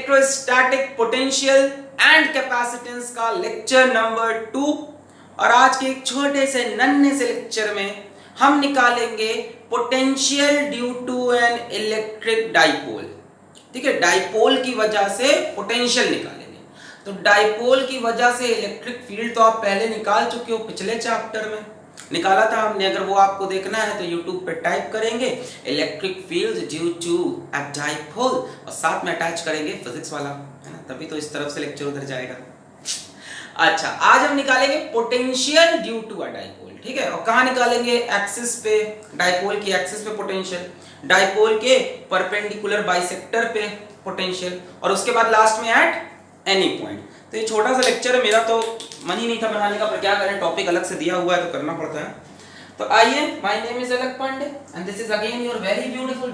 Electrostatic potential and capacitance का lecture number 2। और आज के एक छोटे से नन्हे से लेक्चर में हम निकालेंगे potential due to an electric dipole. ठीक है, डाइपोल की वजह से पोटेंशियल निकालेंगे। तो डाइपोल की वजह से इलेक्ट्रिक फील्ड तो आप पहले निकाल चुके हो, पिछले चैप्टर में निकाला था हमने। अगर वो आपको देखना है तो YouTube पे टाइप करेंगे electric field due to a dipole और साथ में अटैच करेंगे फिजिक्स वाला, है ना, तभी तो इस तरफ से लेक्चर उधर जाएगा। अच्छा, आज हम निकालेंगे potential due to a dipole. ठीक है, और कहाँ निकालेंगे? एक्सिस पे, डाइपोल की एक्सिस पे पोटेंशियल, डाइपोल के परपेंडिकुलर बाइसेक्टर पे पोटेंशियल, और उसके बाद लास्ट में एट एनी पॉइंट। तो ये छोटा सा लेक्चर है, मेरा तो मन ही नहीं था बनाने का, पर क्या करें, टॉपिक अलग से दिया हुआ है तो करना पड़ता है। तो आइए, my name is Alak Pandey and this is again your very beautiful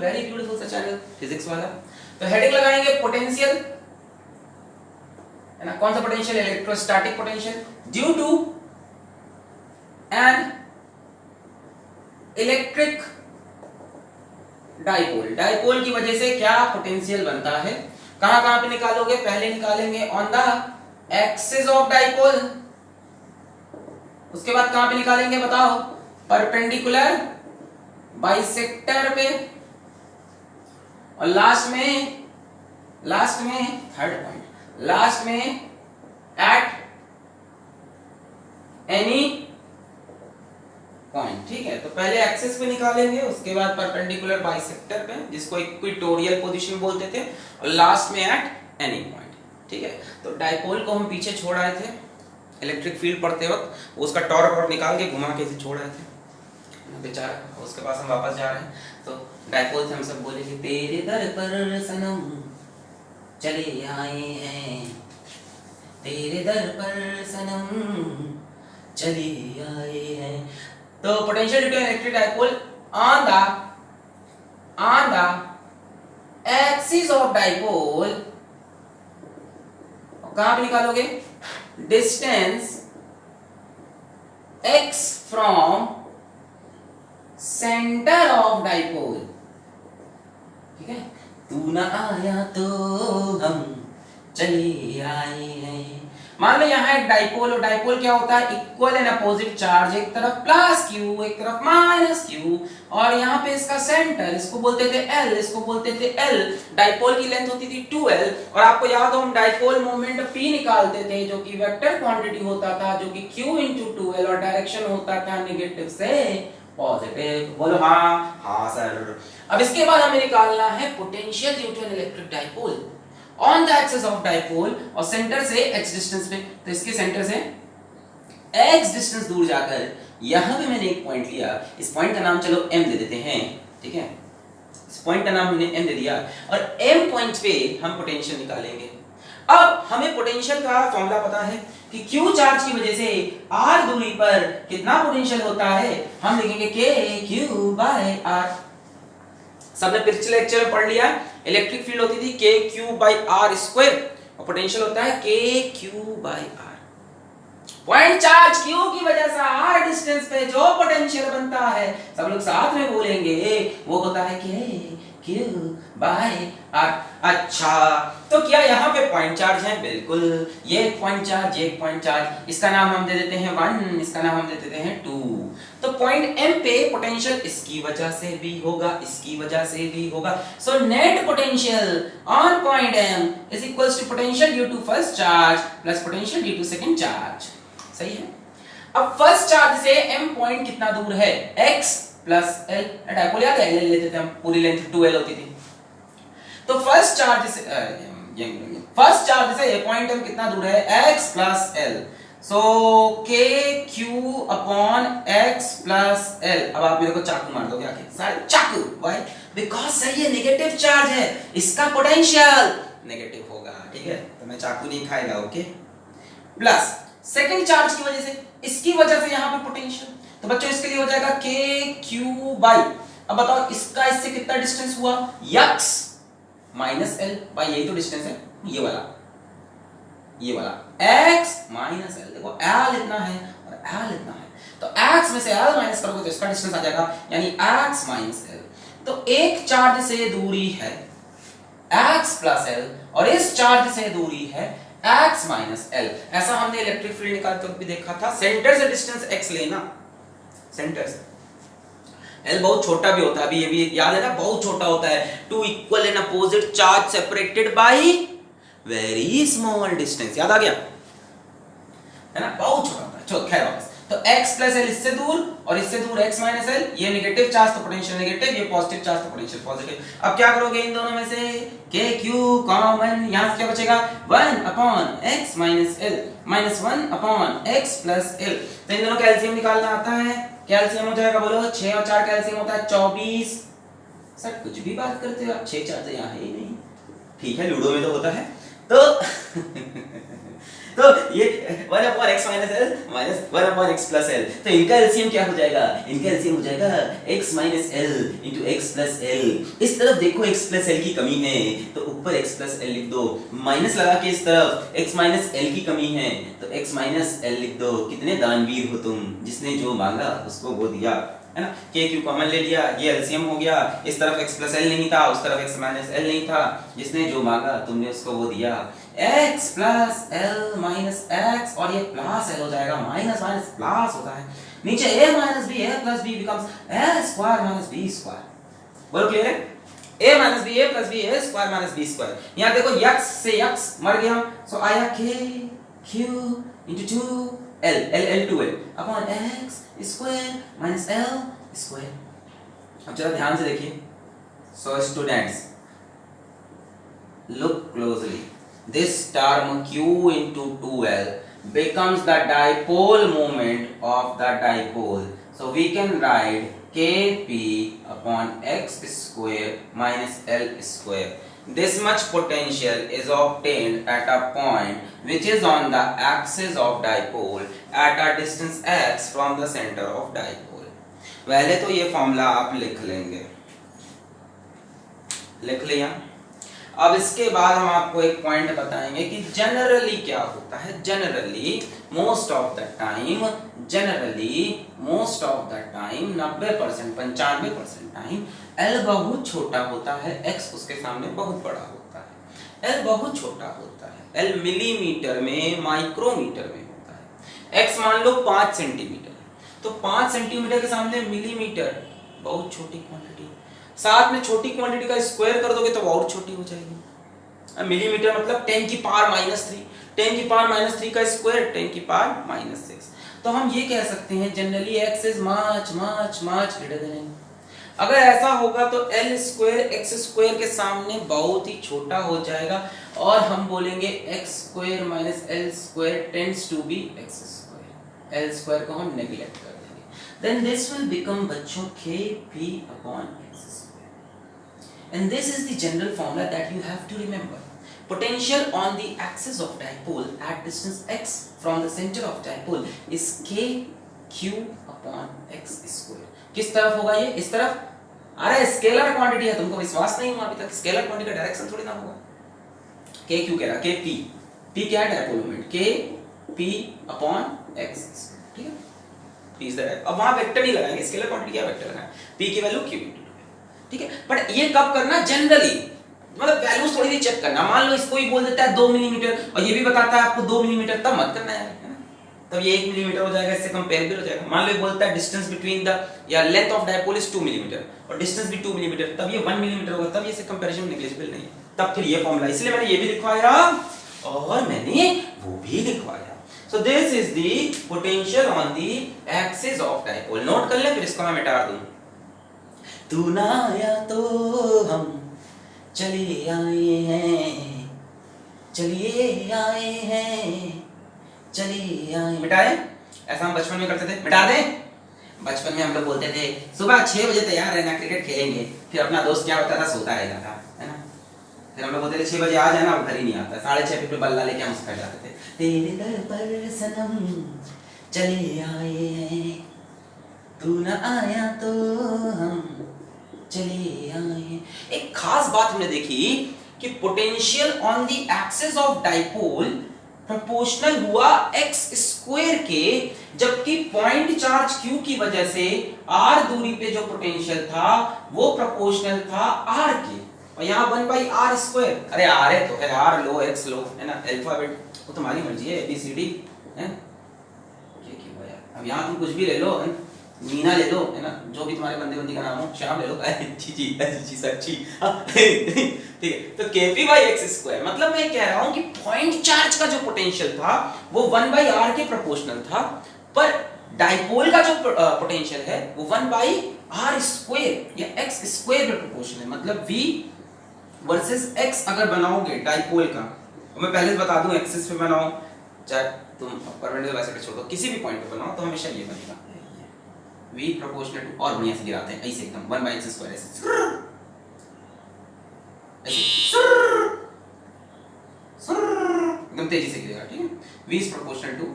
सा चैनल फिजिक्स वाला। तो हेडिंग लगाएंगे पोटेंशियल, है ना। कौन सा potential? Electrostatic potential due to an electric dipole. Dipole की वजह से क्या पोटेंशियल बनता है। कहां पे निकालोगे? पहले निकालेंगे on the axis of dipole, उसके बाद कहां पे निकालेंगे बताओ? परपेंडिकुलर बाइसेक्टर पे, और लास्ट में थर्ड पॉइंट, लास्ट में एट एनी पॉइंट। ठीक है, तो पहले एक्सिस पे निकालेंगे, उसके बाद परपेंडिकुलर बाइसेक्टर पे, जिसको इक्वेटोरियल पोजीशन बोलते थे, और लास्ट में एट एनी पॉइंट। ठीक है, तो डाइपोल को हम पीछे छोड़ आए थे इलेक्ट्रिक फील्ड पढ़ते वक्त, उसका टॉर्क और निकाल के घुमा के छोड़ आए थे बेचारा, उसके पास हम वापस जा रहे हैं। तो डाइपोल से हम सब बोलेंगे तेरे दर पर सनम चले आए हैं, तेरे दर पर सनम चले आए हैं। तो potential due to electric dipole on the axis of dipole, कहां पे निकालोगे? Distance x from centre of dipole. ठीक है, तू ना आया तो हम चले आए हैं। मान लो यहाँ एक डाइपोल, और डाइपोल क्या होता है? इक्वल एंड अपोजिट चार्ज, एक तरफ प्लस क्यू, एक तरफ माइनस क्यू, और यहाँ पे इसका सेंटर, इसको बोलते थे L, इसको बोलते थे L। डाइपोल की लेंथ होती थी 2L, और आपको याद हो हम डाइपोल मोमेंट P निकालते थे, जो कि वेक्टर क्वांटिटी होता था, जो कि Q into 2L, और डायरेक्शन होता था नेगेटिव से पॉजिटिव। बोलो हाँ सर। अब इसके बाद हमें निकालना है potential due to an electric dipole on the axis of dipole, और सेंटर से x डिस्टेंस पे। तो इसके सेंटर से x डिस्टेंस दूर जाकर यहां पे मैंने एक पॉइंट लिया, इस पॉइंट का नाम चलो m दे देते हैं। ठीक है, इस पॉइंट का नाम हमने m दे दिया, और m पॉइंट पे हम पोटेंशियल निकालेंगे। अब हमें पोटेंशियल का फॉर्मूला पता है कि q चार्ज की वजह से r दूरी पर कितना पोटेंशियल होता है, हम लिखेंगे kq/r। सबने पिछले लेक्चर में पढ़ लिया, इलेक्ट्रिक फील्ड होती थी kq/r², और पोटेंशियल होता है kq/r। पॉइंट चार्ज q की वजह से r डिस्टेंस पे जो पोटेंशियल बनता है, सब लोग साथ में बोलेंगे, वो होता है kq/r। अच्छा, तो क्या यहाँ पे पॉइंट चार्ज है? बिल्कुल, ये एक पॉइंट चार्ज, ये एक पॉइंट चार्ज, इसका नाम हम दे देते हैं 1, इसका नाम हम दे देते हैं 2। तो पॉइंट M पे पोटेंशियल इसकी वजह से भी होगा, इसकी वजह से भी होगा। So net potential on point M is equals to potential due to first charge plus potential due to second charge. सही है। अब फर्स्ट चार्ज से M पॉइंट कितना दूर है? x plus L। डाइपोल याद है, L लेते थे हम, पूरी लेंथ 2L होती थी। तो फर्स्ट चार्ज से ये पॉइंट M कितना दूर है? x plus L। सो kq/x प्लस L। अब आप मेरे को चाकू मार दोगे आके, सारे चाकू। व्हाई? बिकॉज़ सही है, नेगेटिव चार्ज है, इसका पोटेंशियल नेगेटिव होगा। ठीक है, तो मैं चाकू नहीं खाएगा। ओके, प्लस सेकंड चार्ज की वजह से, इसकी वजह से यहाँ पे पोटेंशियल, तो बच्चों इसके लिए हो जाएगा kq/। अब बताओ इसका इससे कितना डिस्टेंस हुआ? x माइनस L बाई, यही तो डिस्टेंस है, ये वाला x माइनस L। देखो L इतना है और L इतना है, तो x में से L माइनस करोगे तो इसका डिस्टेंस आ जाएगा, यानी x माइनस L। तो एक चार्ज से दूरी है x प्लस l और इस चार्ज से दूरी है x माइनस l। ऐसा हमने इलेक्ट्रिक फील्ड निकालते वक्त भी देखा था। सेंटर से डिस्टेंस x लेना, सेंटर से L बहुत छोटा भी होता है, अभी ये भी याद है ना, बहुत छोटा होता है। Two equal and opposite charge separated by very small distance, याद आ गया है ना, बहुत छोटा होता है। चलो खैर वापस, तो x प्लस l इससे दूर और इससे दूर x माइनस l, ये नेगेटिव चार्ज तो पोटेंशियल नेगेटिव, ये पॉजिटिव चार्ज तो पोटेंशियल पॉजिटिव। अब क्या करोगे इन दोनों में से k q कॉमन, यहां से क्या बचेगा 1 upon x minus l minus 1 upon x plus l। तो इन दोनों का एलसीएम निकालना आता है, क्या एलसीएम हो जाएगा बोलो, 6 और 4 का एलसीएम होता है 24। सर कुछ भी बात करते हो आप, 6 4 तो यहाँ है ही नहीं। ठीक है, लूडो में तो होता है। तो ये 1 upon x minus l minus 1 upon x plus l, तो इनका एलसीएम क्या हो जाएगा, इनका एलसीएम हो जाएगा x minus l into x plus l। इस तरफ देखो x प्लस l की कमी है तो ऊपर x प्लस l लिख दो, माइनस लगा के इस तरफ x माइनस l की कमी है तो x माइनस l लिख दो। कितने दानवीर हो तुम, जिसने जो मांगा उसको वो दिया, है ना। के क्यू कॉमन ले लिया, ये एलसीएम हो गया। इस तरफ x प्लस l नहीं था, उस तरफ x माइनस l नहीं था, जिसने जो मांगा तुमने उसको वो दिया। x plus l minus x और ये प्लस l हो जाएगा, माइनस माइनस प्लस होता है। नीचे a minus b, a plus b becomes a square minus b square. बोलो क्लियर है, a minus b, a plus b, a square minus b square. यहाँ देखो x से x मर गया, सो आया k q into 2 l 2l upon x square minus l square. अब जरा ध्यान से देखिए, so students look closely, this term q into 2l becomes the dipole moment of the dipole, so we can write kp upon x square minus l square. This much potential is obtained at a point which is on the axis of dipole at a distance x from the center of dipole. पहले तो ये formula आप लिख लेंगे, लिख लिया। अब इसके बाद हम आपको एक पॉइंट बताएंगे कि जनरली क्या होता है। Generally most of the time, generally most of the time 90% 95% time L बहुत छोटा होता है, X उसके सामने बहुत बड़ा होता है। L बहुत छोटा होता है, L मिलीमीटर में, माइक्रोमीटर में होता है। X मान लो 5 सेंटीमीटर, तो 5 सेंटीमीटर के सामने मिलीमीटर बहुत छोटी क्वांटिटी, साथ में छोटी क्वांटिटी का स्क्वायर कर दोगे तो और छोटी हो जाएगी। मिलीमीटर मतलब 10 की पावर माइनस 3, 10 की पावर माइनस 3 का स्क्वायर 10 की पावर माइनस 6। तो हम ये कह सकते हैं generally x is much much much greater than n। अगर ऐसा होगा तो l स्क्वायर x स्क्वायर के सामने बहुत ही छोटा हो जाएगा और हम बोलेंगे x square minus l square tends to be x square. l square को हम नेगलेक्ट कर देंगे, देन दिस विल बिकम बच्चों kp upon x square. And this is the general formula that you have to remember. Potential on the axis of dipole at distance x from the center of dipole is k q upon x square। किस तरफ होगा ये, इस तरफ। अरे scalar quantity है, तुमको विश्वास नहीं हुआ अभी तक, स्केलर क्वांटिटी का डायरेक्शन थोड़ी ना होगा। k q कह रहा, k p, p क्या है dipole moment, k p upon x, ठीक है। p is the dipole. अब वहां वेक्टर नहीं लगाएंगे, स्केलर क्वांटिटी क्या वेक्टर लगाएंगे, p की वैल्यू q into 2, ठीक है। बट ये कब करना, जनरली, मतलब वैल्यूज थोड़ी सी चेक करना। मान लो इसको ही बोल देता है 2 मिलीमीटर और ये भी बताता है आपको 2 मिलीमीटर, तब मत करना है ना, तब ये 1 मिलीमीटर हो जाएगा, इससे कंपेरेबल हो जाएगा। मान लो ये बोलता है डिस्टेंस बिटवीन द या length of dipole is 2 millimetre और डिस्टेंस भी 2 मिलीमीटर, तब ये 1 मिलीमीटर होगा, तब ये से कंपैरिजन नेग्लिजिबल नहीं है। तब फिर ये फॉर्मूला, इसलिए मैंने ये भी लिखवाया और मैंने वो भी लिखवाया। So this is the potential on the axis of dipole. Note कर ले, फिर इसको मैं मिटा दूं। तू ना आया तो हम चलिए आए हैं, चलिए आए हैं, चलिए आए। मिटाए, ऐसा हम बचपन में करते थे, मिटा दे। बचपन में हम लोग बोलते थे सुबह 6 बजे तैयार रहना, क्रिकेट खेलेंगे। फिर अपना दोस्त क्या होता था, सोता रहता था, है ना। फिर हम लोग बोलते थे 6 बजे आ जाना, वो घर ही नहीं आता। 6:30 पे बल्ला लेके हम उसका जाते थे। तेरे दर पर सनम चले आए हैं, तू ना आया तो हम चलिए आए। एक खास बात हमने देखी कि potential on the axis of dipole proportional हुआ x स्क्वायर के, जबकि पॉइंट चार्ज q की वजह से r दूरी पे जो पोटेंशियल था वो प्रोपोर्शनल था r के। और यहाँ 1/r²। अरे आर है तो है, आर लो एक्स लो, है ना, अल्फाबेट वो तुम्हारी मर्जी है, ABCD है। ये क्यों है यार, अब यहाँ तुम कुछ भी ले लो, है मीना ले लो, है ना, जो भी तुम्हारे बंदे बंदी का नाम हो, श्याम ले लो, जी सच्ची ठीक है। तो kp/x², मतलब मैं कह रहा हूं कि पॉइंट चार्ज का जो पोटेंशियल था वो 1/r के प्रोपोर्शनल था, पर डाइपोल का जो पोटेंशियल है वो 1/r² या x² के प्रोपोर्शनल है। मतलब v वर्सेस x अगर बनाओगे डाइपोल का, तो मैं पहले बता दूं एक्सिस पे बनाओ, चाहे तुम परपेंडिकुलर बाइसेक्टर छोड़ो किसी भी पॉइंट पे बनाओ, तो हमेशा ये बनेगा v प्रोपोर्शनल टू, और बढ़िया से गिराते हैं ऐसे एकदम 1/x² ऐसे एकदम तेजी से गिरेगा, ठीक है। v इज प्रोपोर्शनल टू,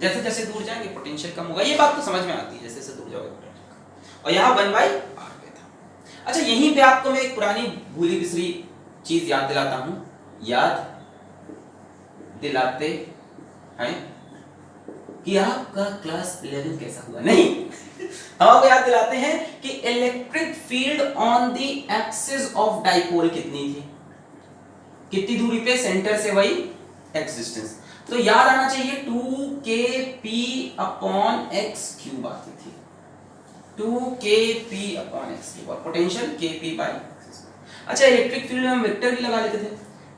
जैसे जैसे दूर जाएंगे पोटेंशियल कम होगा, ये बात तो समझ में आती है, जैसे जैसे दूर जाओगे पोटेंशियल। और यहाँ 1/r पे था। अच्छा, यहीं पे आपको मैं एक पुरानी भूली बिसरी चीज याद दिलाता हूं, याद दिलाते हैं कि आपका क्लास 11 कैसा हुआ। नहीं हम आपको याद दिलाते हैं कि electric field on the axis of dipole कितनी थी, कितनी दूरी पे, सेंटर से वही x डिस्टेंस, तो याद आना चाहिए 2kp/x³ आती थी, 2kp/x³ और पोटेंशियल kp/x²। अच्छा, इलेक्ट्रिक फील्ड में हम वेक्टर भी लगा लेते थे,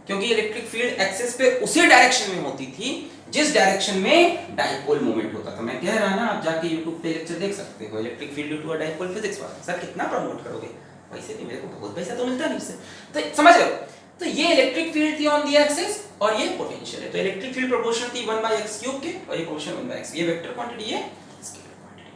क्योंकि इलेक्ट्रिक फील्ड एक्सिस पे उसी डायरेक्शन में होती थी जिस डायरेक्शन में डाइपोल मूवमेंट होता था। मैं कह रहा ना, आप जाके YouTube पे लेक्चर देख सकते हो, electric field due to a dipole physics वाला। सर कितना प्रमोट करोगे, पैसे नहीं, मेरे को बहुत पैसा तो मिलता नहीं इससे, तो समझ रहे हो। तो ये इलेक्ट्रिक फील्ड थी ऑन द एक्सिस और ये पोटेंशियल है, तो इलेक्ट्रिक फील्ड प्रोपोर्शनल थी 1/x³ के, और ये प्रोपोर्शनल 1/x, ये वेक्टर क्वांटिटी है, स्केलर क्वांटिटी।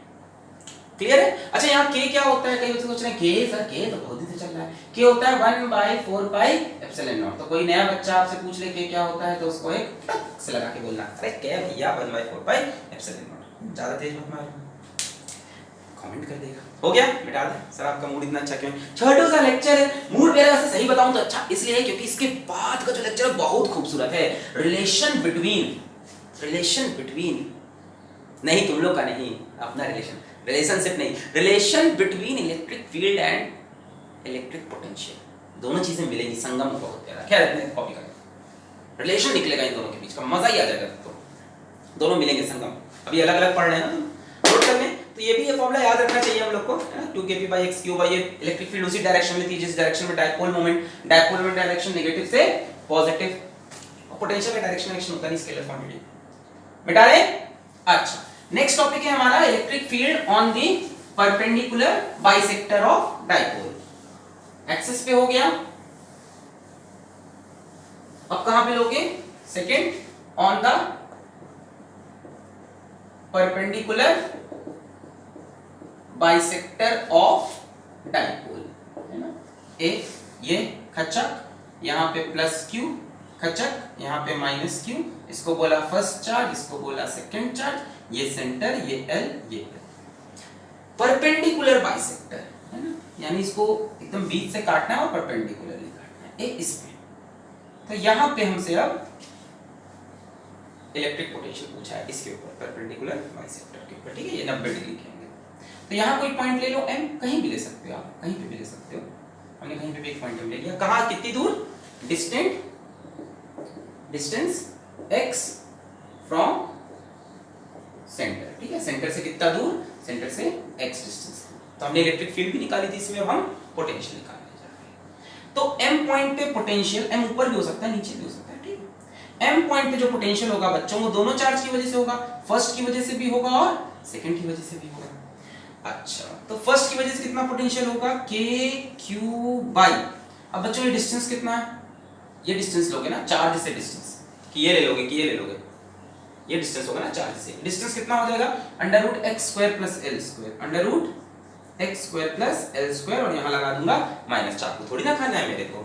क्लियर है। अच्छा, यहाँ k क्या होता है, कई बच्चे सोच रहे हैं k, सर k तो बहुत दिन से चल रहा है, k होता है 1/4πε0। तो कोई नया बच्चा आपसे पूछ ले k क्या होता है, तो उसको एक टक से लगा के बोलना, अरे k भैया 1/4πε0। ज्यादा तेज मत मारो, कमेंट कर देगा। हो गया, मिटा दे। सर आपका मूड इतना अच्छा क्यों है? छोटू सा लेक्चर है, मूड मेरा वैसे सही बताऊं तो अच्छा इसलिए है क्योंकि इसके बाद का जो लेक्चर है बहुत खूबसूरत है। रिलेशन बिटवीन नहीं, तुम लोग का नहीं, अपना रिलेशनशिप नहीं, relation between electric field and electric potential, दोनों चीजें मिलेंगी, संगम बहुत प्यारा। खैर इतने कॉपी करें, रिलेशन निकलेगा इन दोनों के बीच का, मजा ही आ जाएगा। तो दोनों मिलेंगे, संगम। अभी अलग अलग पढ़ रहे हैं ना, नोट कर लें। तो ये भी ये फॉर्मूला याद रखना चाहिए हम लोग को, 2kp/x³। ये इलेक्ट्रिक फील्ड उसी डायरेक्शन में थी जिस डायरेक्शन में डाइपोल मोमेंट डायरेक्शन नेगेटिव से पॉजिटिव, और पोटेंशियल का डायरेक्शन होता है स्केलर क्वांटिटी। मिटा ले। अच्छा, नेक्स्ट टॉपिक है हमारा electric field on the perpendicular bisector of dipole. Axis पे हो गया, अब कहां पे लोगे, second, on the perpendicular bisector of dipole, है ना। ये खच्चक, यहां पे +q खच्चक, यहां पे -q, इसको बोला फर्स्ट चार्ज, इसको बोला सेकंड चार्ज, ये सेंटर, ये L, ये परपेंडिकुलर बाइसेक्टर, है ना, यानी इसको एकदम बीच से काटना है और परपेंडिकुलरली काटना है, इसमें। तो यहां पे हमसे अब इलेक्ट्रिक पोटेंशियल पूछा है इसके ऊपर, परपेंडिकुलर बाइसेक्टर के ऊपर, ठीक है, ये 90 डिग्री के। तो यहाँ कोई पॉइंट ले लो, m कहीं भी ले सकते हो आप, कहीं पे भी ले सकते हो, हमने कहीं पे भी एक पॉइंट ले लिया। कहाँ, कितनी दूर, डिस्टेंस x फ्रॉम सेंटर, ठीक है, सेंटर से कितना दूर, सेंटर से x डिस्टेंस। तो हमने इलेक्ट्रिक फील्ड भी निकाली थी, इसमें अब हम पोटेंशियल निकालने जा रहे हैं। तो m पॉइंट पे पोटेंशियल, m ऊपर भी हो सकता है, नीचे भी हो सकता है, ठीक है। m पॉइंट पे जो पोटेंशियल होगा बच्चों, वो दोनों चार्ज की वजह से होगा, फर्स्ट की वजह से भी होगा और सेकंड की वजह से भी होगा। अच्छा, तो फर्स्ट की वजह से कितना पोटेंशियल होगा, kq/। अब बच्चों ये डिस्टेंस कितना है, ये डिस्टेंस लोगे ना चार्ज से डिस्टेंस, कि ये ले लोगे कि ये ले लोगे, ये डिस्टेंस होगा ना चार्ज से, डिस्टेंस कितना हो जाएगा, √x² + L², √x² + L², और यहां लगा दूंगा माइनस, चाकू थोड़ी ना खाना है मेरे को,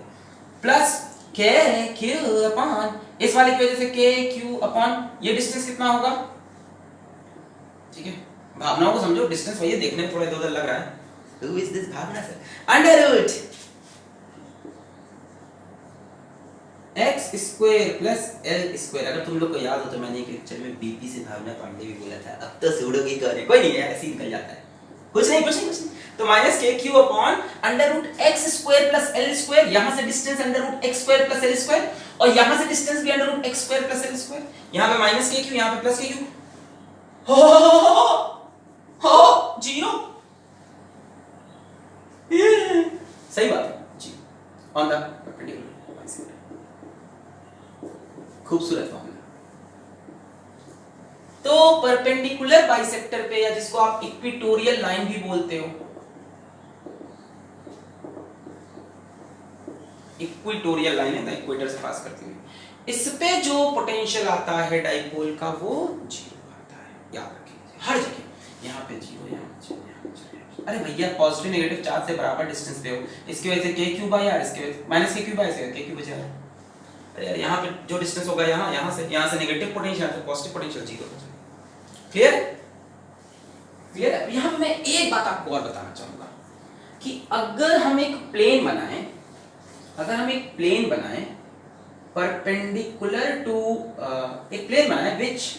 प्लस kq/, इस वाले की वजह से kq/, ये डिस्टेंस कितना होगा, ठीक है, भावनाओं को समझो, डिस्टेंस वही देखने में थोड़ा इधर-उधर लग रहा है, who is this Bhavana sir, √x² + L²। अगर तुम लोग को याद हो तो मैंने एक लेक्चर में बीपी से भावना पांडे भी बोला था, अब तो छोड़ोगे कौन है, कोई नहीं है, ऐसे ही निकल जाता है, कुछ नहीं। तो minus k q upon under root x square plus l square, यहां से distance under root x square plus l square, और यहां से डिस्टेंस भी under root x square plus l square, यहां पे माइनस के क्यू, यहां पे प्लस के क्यू, हो जीरो। सही बात है जी, ऑन द परपेंडिकुलर बाइसेक्टर। खूबसूरत फॉर्मूला। तो परपेंडिकुलर बाइसेक्टर पे, या जिसको आप इक्वेटोरियल लाइन भी बोलते हो, इक्वेटोरियल लाइन है ना, इक्वेटर से पास करती हुई, इस पे जो पोटेंशियल आता है डाइपोल का वो जीरो आता है, याद रखिए हर जगह, यहाँ पे जीरो, यहाँ पे जीरो, यहाँ पे जीरो। अरे भैया पॉजिटिव नेगेटिव चार्ज से बराबर डिस्टेंस पे हो, इसकी वजह से के क्यू बाई आर, इसके वजह माइनस के क्यू बाई से के क्यू बचा है। अरे यार यहाँ पे जो डिस्टेंस होगा, यहाँ से नेगेटिव पोटेंशियल, यहाँ से पॉजिटिव पोटेंशियल, जीरो हो जाएगा। क्लियर क्लियर है। यहाँ पे मैं एक बात आपको और बताना चाहूंगा कि अगर हम एक प्लेन बनाएं, परपेंडिकुलर टू, एक प्लेन बनाएं which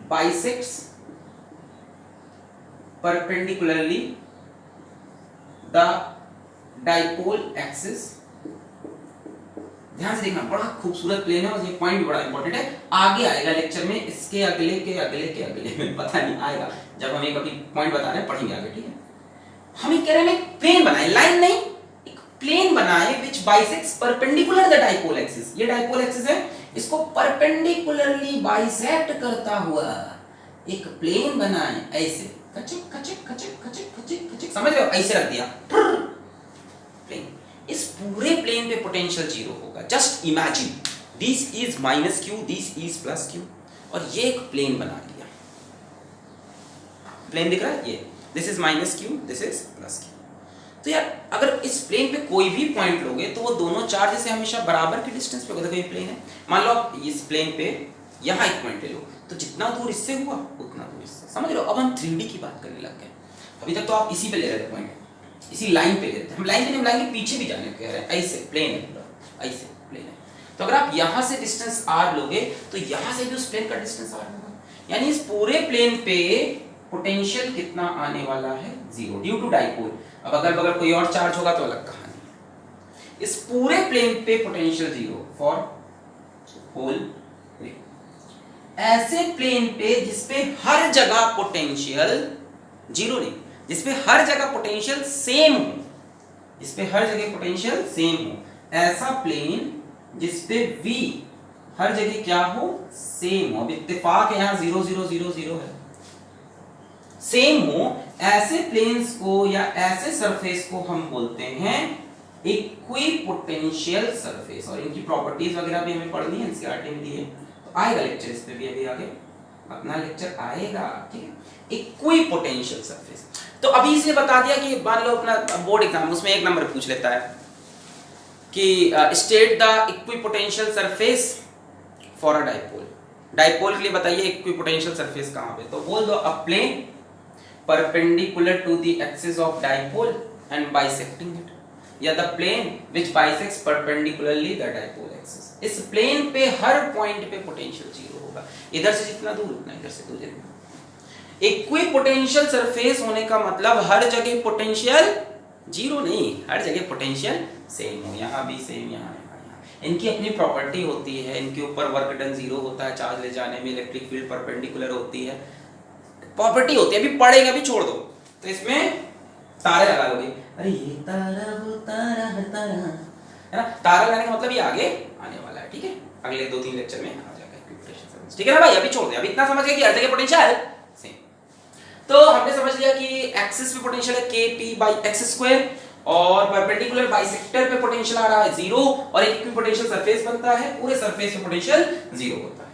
bisects perpendicularly the dipole axis. ध्यान से देखना, बड़ा खूबसूरत प्लेन है और ये पॉइंट बड़ा इंपॉर्टेंट है, आगे आएगा लेक्चर में, इसके अगले के अगले के अगले में, पता नहीं आएगा जब हम एक अभी पॉइंट बता रहे हैं, पढ़ेंगे आगे, ठीक है। हम ये कह रहे हैं एक प्लेन बनाए, लाइन नहीं, एक प्लेन बनाए which bisects perpendicular the dipole axis. ये डाइपोल एक्सिस है, इसको परपेंडिकुलरली बाइसेक्ट करता हुआ एक प्लेन बनाए, ऐसे खचिक खचिक खचिक खचिक खचिक खचिक, समझ रहे हो, ऐसे रख दिया प्लेन। इस पूरे प्लेन पे पोटेंशियल जीरो होगा। Just imagine this is minus Q, this is plus Q, और ये एक प्लेन बना लिया। प्लेन दिख रहा है, ये this is minus Q, this is plus Q. तो यार अगर इस प्लेन पे कोई भी पॉइंट लोगे तो वो दोनों चार्ज से हमेशा बराबर के डिस्टेंस पे होगा। देखो ये प्लेन है, मान लो आप इस प्लेन पे यहाँ एक पॉइंट ले लो, तो जितना दूर इससे हुआ उतना दूर इससे, समझ लो। अब हम 3D की बात करने लग गए। अभी तक तो आप इसी पे ले रहे थे पॉइंट, इसी लाइन पे लेते हैं हम, लाइन पे नहीं, लाइन के पीछे भी जाने कह रहे हैं, ऐसे प्लेन है पूरा, ऐसे प्लेन है। तो अगर आप यहाँ से डिस्टेंस r लोगे तो यहाँ से भी उस प्लेन का डिस्टेंस r होगा, यानी इस पूरे प्लेन पे पोटेंशियल कितना आने वाला है, जीरो, ड्यू टू डाइपोल। अब अगर बगल कोई और चार्ज होगा तो अलग कहानी। इस पूरे प्लेन पे potential zero for whole plane. ऐसे प्लेन पे जिसपे हर जगह पोटेंशियल जीरो नहीं, जिसपे हर जगह पोटेंशियल सेम हो, जिसपे हर जगह पोटेंशियल सेम हो, ऐसा प्लेन जिसपे v हर जगह क्या हो, सेम हो। अब इत्तेफाक है यहाँ 0 0 0 0 है, सेम हो, ऐसे प्लेन्स को या ऐसे सरफेस को हम बोलते हैं इक्विपोटेंशियल सरफेस। और इनकी प्रॉपर्टीज वगैरह भी हमें पढ़नी है, एनसीईआरटी में दी है, तो आएगा लेक्चर इस पे भी, अभी आगे अपना लेक्चर आएगा, ठीक है। Equipotential surface. तो अभी इसलिए बता दिया कि मान लो अपना बोर्ड एग्जाम, उसमें एक नंबर पूछ लेता है कि state the equipotential surface for a dipole. Dipole के लिए बताइए इक्विपोटेंशियल सरफेस कहां पे, तो बोल दो a plane perpendicular to the axis of dipole and bisecting it, या the plane which bisects perpendicularly the dipole axis. इस प्लेन पे हर पॉइंट पे पोटेंशियल जीरो होगा, इधर से जितना दूर उतना इधर से दूर जितना। इक्विपोटेंशियल सरफेस होने का मतलब हर जगह पोटेंशियल जीरो नहीं, हर जगह पोटेंशियल सेम हो, यहाँ भी सेम, यहाँ इनकी अपनी प्रॉपर्टी होती है, इनके ऊपर वर्क डन जीरो होता है, चार्ज ले जाने में इलेक्ट्रिक फील्ड परपेंडिकुलर होती है, प्रॉपर्टी होती है। अभी पढ़ेंगे, अभी छोड़ दो। तो इसमें तारे लगा लोगे, अरे ये तारा वो तारा हर तारा, है ना, तारा लगाने का मतलब ये आगे आने वाला है, ठीक है, अगले 2-3 लेक्चर में आ जाएगा इक्विपोटेंशियल सरफेस, ठीक है ना भाई। अभी छोड़ दे, अभी इतना समझ गए कि हर जगह पोटेंशियल सेम। तो हमने समझ लिया कि एक्सिस पे पोटेंशियल है kp बाई एक्स स्क्वायर, और परपेंडिकुलर बाइसेक्टर पे पोटेंशियल आ रहा है जीरो, और एक इक्विपोटेंशियल सरफेस बनता है, पूरे सरफेस पे पोटेंशियल जीरो होता है।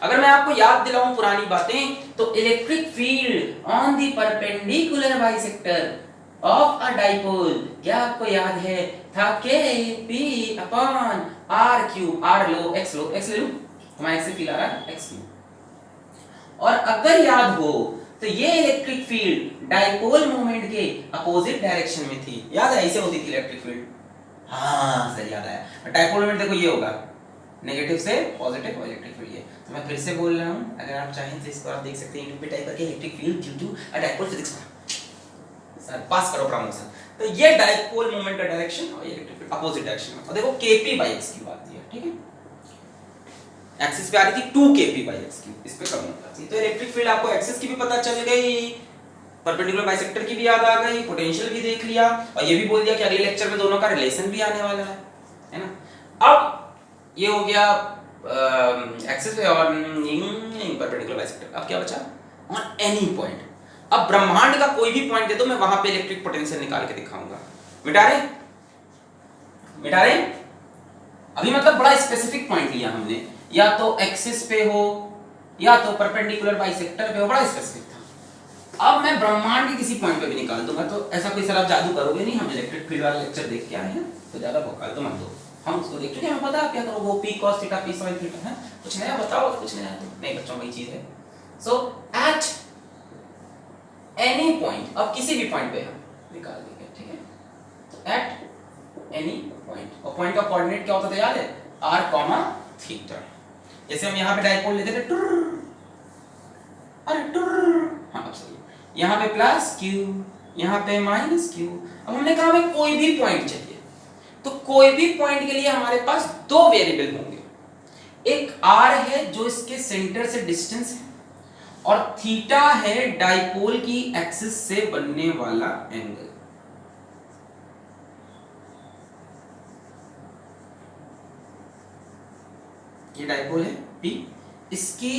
अगर मैं आपको याद दिलाऊं पुरानी बातें, तो electric field on the perpendicular bisector of a dipole, क्या आपको याद है, था kp upon r cube, r लो, x लो, x ले लो, हमारा x से फील आ रहा है x क्यूब। और अगर याद हो तो ये इलेक्ट्रिक फील्ड डाइपोल मोमेंट के अपोजिट डायरेक्शन में थी, याद है, ऐसे होती थी इलेक्ट्रिक फील्ड, हाँ सर याद आया। डाइपोल मोमेंट देखो ये होगा, नेगेटिव से पॉजिटिव इलेक्ट्रिक फील्ड ये। तो मैं फिर से बोल रहा हूँ, अगर आप चाहें तो इसको आप देख सकते हैं यूट्यूब पे टाइप करके electric field due to a dipole physics, sir pass करो प्रमोशन। तो ये डाइपोल मोमेंट का डायरेक्शन और ये इलेक्ट्रिक फील्ड अपोजिट डायरेक्शन में। और देखो kp/x की बात है, ठीक है, एक्सिस पे आ रही थी 2kp/x की, इस पे कम होता थी। तो इलेक्ट्रिक फील्ड आपको एक्सिस की भी पता चल गई, परपेंडिकुलर बाइसेक्टर की भी याद आ गई, पोटेंशियल भी देख लिया, और ये भी बोल दिया कि अगले लेक्चर में दोनों का रिलेशन भी आने वाला है ना। अब ये हो गया एक्सिस पे और परपेंडिकुलर बाइसेक्टर। अब क्या बचा, ऑन एनी पॉइंट। अब ब्रह्मांड का कोई भी पॉइंट दे दो, मैं वहां पे इलेक्ट्रिक पोटेंशियल निकाल के दिखाऊंगा। मिटा रहे अभी, मतलब बड़ा स्पेसिफिक पॉइंट लिया हमने, या तो एक्सिस पे हो या तो परपेंडिकुलर बाइसेक्टर पे हो, बड़ा स्पेसिफिक था। अब मैं ब्रह्मांड के किसी पॉइंट पे भी निकाल दूंगा। तो ऐसा कोई सर आप जादू करोगे नहीं, हम इलेक्ट्रिक फील्ड वाला लेक्चर देख के आए हैं, तो ज्यादा भोकाल तो मत दो, हम उसको देख चुके हैं, हमें पता है क्या करो, वो p cos theta p sin theta है, कुछ नया बताओ, कुछ नया नहीं बच्चों, वही चीज है। सो एट एनी पॉइंट, अब किसी भी पॉइंट पे हम निकाल देंगे, ठीक है। तो एट एनी पॉइंट, और पॉइंट का कोऑर्डिनेट क्या होता था याद है, r, थीटा। जैसे हम यहाँ पे डाइपोल लेते थे, अरे हाँ अब सही, यहाँ पे प्लस q, यहाँ पे माइनस q। अब हमने कहा हमें कोई भी पॉइंट चाहिए, तो कोई भी पॉइंट के लिए हमारे पास दो वेरिएबल होंगे, एक r है जो इसके सेंटर से डिस्टेंस है, और थीटा है डाइपोल की एक्सिस से बनने वाला एंगल। ये डाइपोल है p, इसकी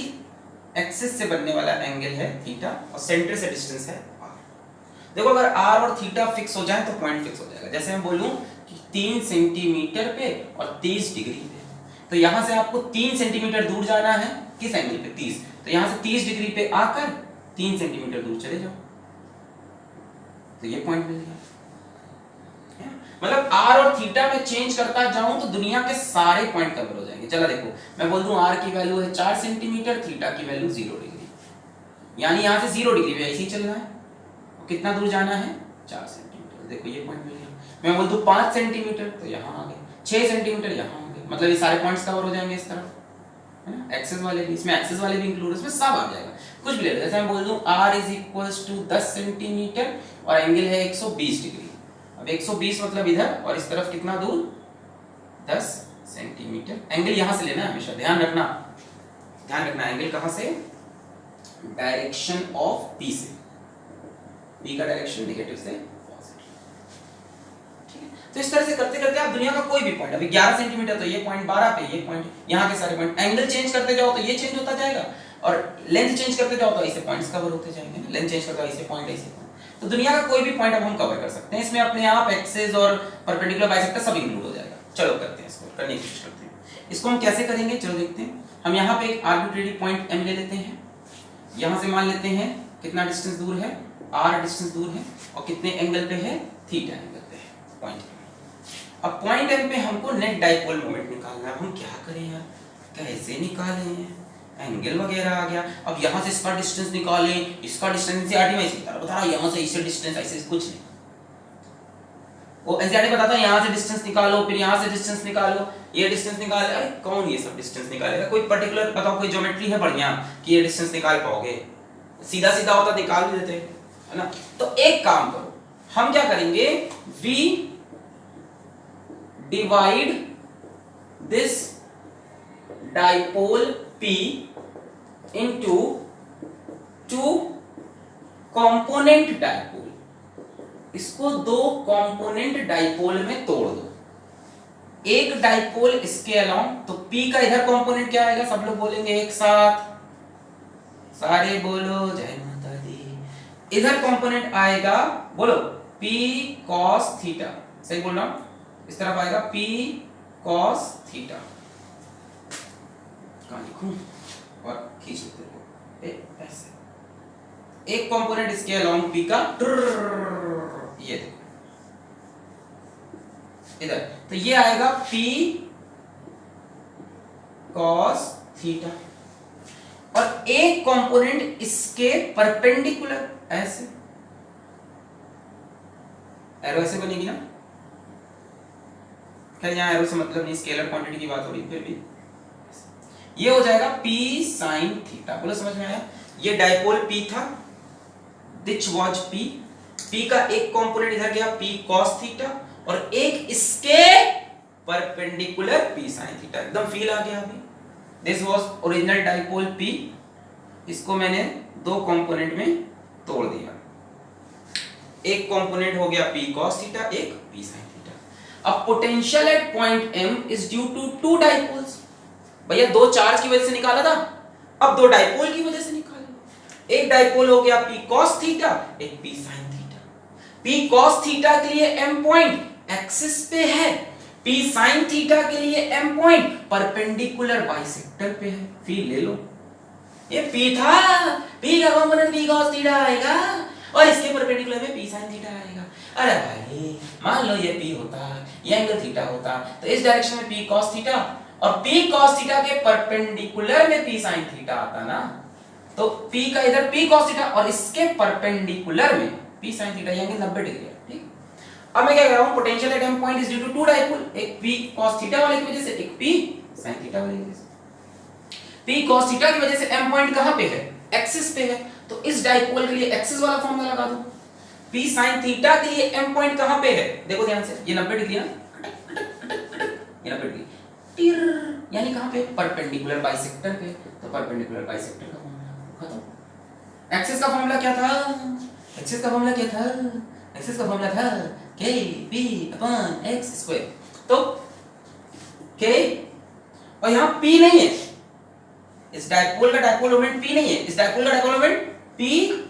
एक्सिस से बनने वाला एंगल है थीटा, और सेंटर से डिस्टेंस है r। देखो अगर r और थीटा फिक्स हो जाए तो पॉइंट फिक्स हो जाएगा। जैसे मैं बोलूं कि 3 सेंटीमीटर पे और 30 डिग्री पे, तो यहां से आपको 3 सेंटीमीटर दूर जाना है, किस एंगल पे, 30, तो यहां से 30 डिग्री पे आकर 3 सेंटीमीटर दूर चले जाओ, तो ये पॉइंट मिल गया। मतलब r और थीटा में चेंज करता जाऊं तो दुनिया के सारे पॉइंट कवर हो जाएंगे। चलो देखो, मैं बोल दूं r की वैल्यू है 4 सेंटीमीटर, थीटा की वैल्यू 0 डिग्री, यानी यहां से 0 डिग्री पे ऐसे ही चलना है, और कितना दूर जाना है, 4 सेंटीमीटर। देखो ये पॉइंट मिल गया। मैं बोल दूं 5 सेंटीमीटर, तो यहां आ गए, 6 सेंटीमीटर यहां आ गए, मतलब ये सारे पॉइंट्स कवर हो जाएंगे इस तरफ, है ना। एक्सेस वाले भी, इसमें एक्सेस वाले भी इंक्लूड, इसमें सब आ जाएगा, कुछ भी ले लो। जैसे मैं बोल दूं r = 10 सेंटीमीटर और एंगल है 120 डिग्री। अब 120 मतलब इधर, और इस तरफ कितना दूर, 10 सेंटीमीटर। एंगल यहां से लेना है हमेशा, ध्यान रखना एंगल कहां से, डायरेक्शन ऑफ p से, p का डायरेक्शन नेगेटिव से पॉजिटिव, ठीक है। तो इस तरह से करते करते आप दुनिया का कोई भी पॉइंट, अभी 11 सेंटीमीटर तो ये पॉइंट, 12 पे ये पॉइंट, यहां के सारे पॉइंट, एंगल चेंज करते जाओ तो ये चेंज होता जाएगा, और लेंथ चेंज करते जाओ तो ऐसे पॉइंट्स कवर होते जाएंगे, लेंथ चेंज करते जाओ ऐसे पॉइंट, ऐसे पॉइंट। तो दुनिया का कोई भी पॉइंट अब हम कवर कर सकते हैं, इसमें अपने आप एक्सिस और परपेंडिकुलर बाइसेक्टर सब इंक्लूड हो जाएगा। चलो करते हैं, इसको करने की कोशिश करते हैं। इसको हम कैसे करेंगे, चलो देखते हैं। हम यहाँ पे एक आर्बिट्रेरी पॉइंट m ले लेते हैं, यहाँ से मान लेते हैं कितना डिस्टेंस दूर है, r डिस्टेंस दूर है, और कितने एंगल पे है, थीटा एंगल पे है पॉइंट m। अब पॉइंट m पे हमको नेट डाइपोल मोमेंट निकालना है। हम क्या करें यार, कैसे निकालें, एंगल वगैरह आ गया। अब यहां से इसका डिस्टेंस निकालें, इसका डिस्टेंस एनसीईआरटी में इसी तरह बता रहा, यहां से इससे डिस्टेंस, ऐसे कुछ नहीं, वो एनसीईआरटी बताता है यहां से डिस्टेंस निकालो, फिर यहां से डिस्टेंस निकालो, ये डिस्टेंस निकाले। अरे कौन ये सब डिस्टेंस निकालेगा, कोई पर्टिकुलर बताओ, कोई ज्योमेट्री है बढ़िया कि ये डिस्टेंस निकाल पाओगे, सीधा सीधा होता निकाल भी देते, है ना। तो एक काम करो, हम क्या करेंगे, v divide this dipole p into 2 component dipole, इसको 2 कंपोनेंट डाइपोल में तोड़ दो। एक डाइपोल इसके अलाउंग, तो p का इधर कंपोनेंट क्या आएगा, सब लोग बोलेंगे एक साथ, सारे बोलो जय माता दी। इधर कंपोनेंट आएगा, बोलो p cos थीटा, सही बोल रहा हूं, इस तरफ आएगा p cos थीटा। कहां लिखूं, और खींच लेते हो ऐसे। एक कंपोनेंट इसके अलाउंग p का, ये देखो इधर, तो ये आएगा p cos थीटा, और एक कंपोनेंट इसके परपेंडिकुलर, ऐसे एरो ऐसे बनेगी ना, खैर यहां एरो से मतलब नहीं, स्केलर क्वांटिटी की बात हो रही, फिर भी ये हो जाएगा p sin थीटा। बोलो समझ में आया, ये डाइपोल p था, दिस वाज p, P का एक कंपोनेंट इधर गया P cos थीटा और एक इसके परपेंडिकुलर P sin थीटा। एकदम फील आ गया अभी। This was original dipole P, इसको मैंने दो कंपोनेंट में तोड़ दिया। एक कंपोनेंट हो गया P cos थीटा, एक P sin थीटा। अब potential at point M is due to two dipoles. भैया दो चार्ज की वजह से निकाला था, अब दो डाइपोल की वजह से निकालो। एक डाइपोल हो गया P cos थीटा, एक P sin theta. P cos theta के लिए M पॉइंट एक्सिस पे है, P sin थीटा के लिए M पॉइंट परपेंडिकुलर बाइसेक्टर पे है। फील ले लो, ये P था, P का कंपोनेंट P cos थीटा आएगा और इसके परपेंडिकुलर में P sin थीटा आएगा। अरे भाई मान लो ये P होता, ये एंगल थीटा होता, तो इस डायरेक्शन में P cos थीटा और P cos थीटा के परपेंडिकुलर में P sin थीटा आता ना, तो P का इधर P cos थीटा और इसके परपेंडिकुलर में P sin थीटा, ये एंगल 90 डिग्री है। ठीक, अब मैं क्या कह रहा हूं, potential at M point is due to two dipole, एक P cos थीटा वाले की वजह से, एक P sin थीटा वाले की वजह से। P cos थीटा की वजह से M पॉइंट कहां पे है, एक्सिस पे है, तो इस डाइपोल के लिए एक्सिस वाला फॉर्मूला लगा दो। P sin थीटा के लिए M पॉइंट कहां पे है, देखो ध्यान से, ये 90 डिग्री है ना, ये 90 डिग्री यानी कहां पे, परपेंडिकुलर बाइसेक्टर पे, तो परपेंडिकुलर बाइसेक्टर का फॉर्मूला खत्म। एक्सिस का फॉर्मूला क्या था, एक्सिस का फॉर्मूला क्या था, एक्सिस का फॉर्मूला था kp/x²। तो k और यहां p नहीं है, इस डाइपोल का डाइपोल मोमेंट p नहीं है, इस डाइपोल का dipole moment p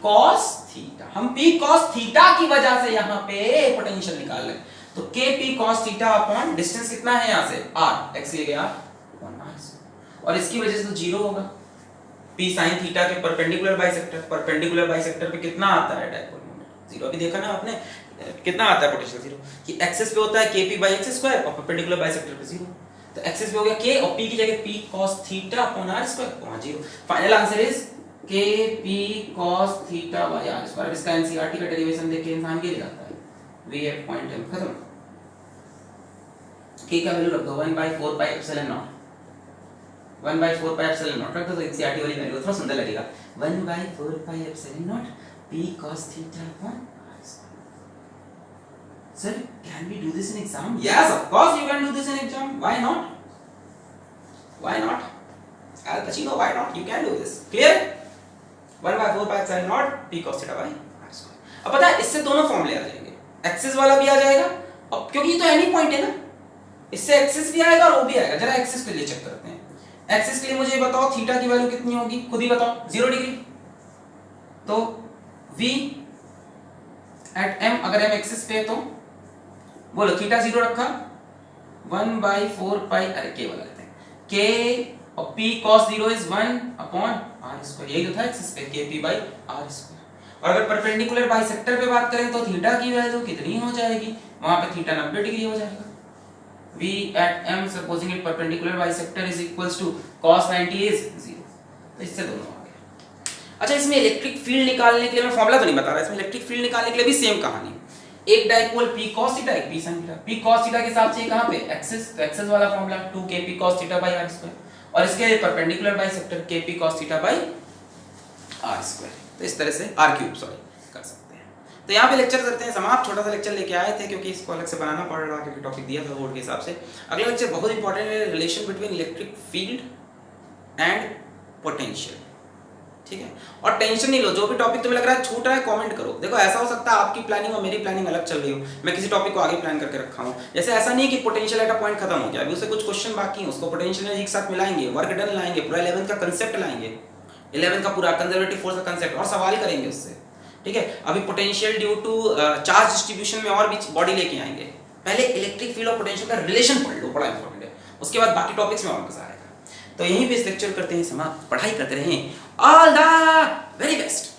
cos theta. हम p cos थीटा की वजह से यहां पे पोटेंशियल निकाल रहे हैं, तो kp cos theta upon distance कितना है यहां से r, x ले गया 1r, और इसकी वजह से तो जीरो होगा। p sin थीटा के परपेंडिकुलर बाइसेक्टर, परपेंडिकुलर बाइसेक्टर पे कितना आता है डाइपोल मोमेंट, जीरो। अभी देखा ना आपने कितना आता है पोटेंशियल, जीरो। कि एक्सिस पे होता है kp/x² और परपेंडिकुलर बाइसेक्टर पे जीरो, तो एक्सिस पे हो गया k और p की जगह p cos theta upon r², वहां zero. Final answer is kp cos theta by r²। अब इसका एनसीईआरटी का डेरिवेशन देख के इंसान ये लगाता है v एट पॉइंट m, खत्म। k का वैल्यू रख दो 1/4 pi epsilon not, 1/4 pi epsilon not रख दो, तो एनसीईआरटी वाली वैल्यू थोड़ा सुंदर लगेगा। 1/4 pi epsilon not p cos theta upon r²। Sir, can we do this in exam? Yes, of course you can do this in exam. Why not? Why not? Al Pacino, why not? You can do this. Clear? 1/4 pi epsilon not p cos theta by r²। अब पता है इससे दोनों फॉर्मूले आ जाएंगे, axis वाला भी आ जाएगा, अब क्योंकि ये तो एनी पॉइंट है ना, इससे एक्सिस भी आएगा और वो भी आएगा। जरा एक्सिस के लिए चेक करते हैं। एक्सिस के लिए मुझे बताओ थीटा की वैल्यू कितनी होगी, खुद ही बताओ, 0 डिग्री। तो v एट m, अगर m एक्सिस पे है तो बोलो थीटा 0 रखा, 1/4 पाई, अरे k वाला लेते हैं, k और p cos 0 इज 1/r², यही तो था एक्सिस पे, kp/r²। और अगर परपेंडिकुलर बाइसेक्टर पे बात करें तो थीटा की वैल्यू कितनी हो जाएगी, वहां पे थीटा 90 डिग्री हो जाएगा। v at m supposing it perpendicular bisector is equals to cos 90 is 0, तो इससे दोनों आ गया। अच्छा, इसमें इलेक्ट्रिक फील्ड निकालने के लिए, मैं फॉर्मूला तो नहीं बता रहा, इसमें इलेक्ट्रिक फील्ड निकालने के लिए भी सेम कहानी, एक डाइपोल p cos थीटा, एक p sin theta. p cos theta के हिसाब से कहां पे एक्सिस, तो एक्सिस वाला formula 2kp cos theta by r², और इसके perpendicular bisector kp cos theta by r²। तो इस तरह से r³ सॉरी कर सकते हैं। तो यहाँ पे लेक्चर करते हैं समाप्त। छोटा सा लेक्चर लेके आए थे क्योंकि इसको अलग से बनाना पड़ रहा, क्योंकि टॉपिक दिया था बोर्ड के हिसाब से। अगला लेक्चर बहुत इंपॉर्टेंट है, relation between electric field and potential, ठीक है। और टेंशन नहीं लो, जो भी टॉपिक तुम्हें लग रहा है छूट रहा है कमेंट करो। देखो ऐसा हो सकता है आपकी प्लानिंग और मेरी प्लानिंग अलग चल रही हो, मैं किसी टॉपिक को आगे प्लान करके रखा हूँ। जैसे ऐसा नहीं कि पोटेंशियल एट अ पॉइंट खत्म हो गया, अभी उससे कुछ क्वेश्चन बाकी है, उसको पोटेंशियल एक साथ मिलाएंगे, वर्क डन लाएंगे, पूरा 11 का कंसेप्ट लाएंगे, 11 का पूरा कंजर्वेटिव फोर्स का कंसेप्ट, और सवाल करेंगे उससे, ठीक है। अभी potential due to charge distribution में और भी बॉडी लेके आएंगे। पहले इलेक्ट्रिक फील्ड और पोटेंशियल का रिलेशन पढ़ लो, बड़ा इंपॉर्टेंट है, उसके बाद बाकी टॉपिक्स में और मजा आएगा। तो यहीं पे इस लेक्चर करते हैं समाप्त, पढ़ाई करते रहें। All the very best.